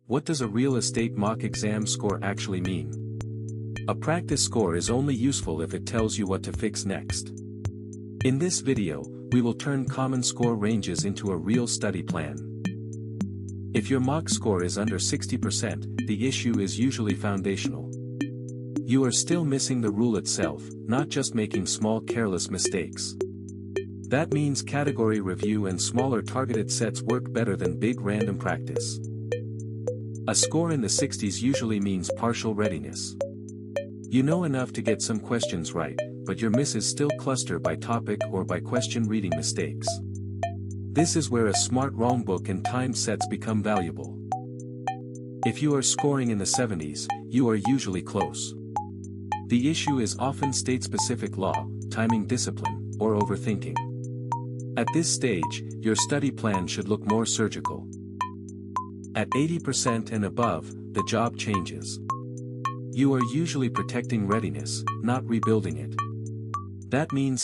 What does a real estate mock exam score actually mean? A practice score is only useful if it tells you what to fix next. In this video, we will turn common score ranges into a real study plan. If your mock score is under 60%, the issue is usually foundational. You are still missing the rule itself, not just making small careless mistakes. That means category review and smaller targeted sets work better than big random practice. A score in the 60s usually means partial readiness. You know enough to get some questions right, but your misses still cluster by topic or by question reading mistakes. This is where a smart wrong book and timed sets become valuable. If you are scoring in the 70s, you are usually close. The issue is often state-specific law, timing discipline, or overthinking. At this stage, your study plan should look more surgical. At 80% and above, the job changes. You are usually protecting readiness, not rebuilding it. That means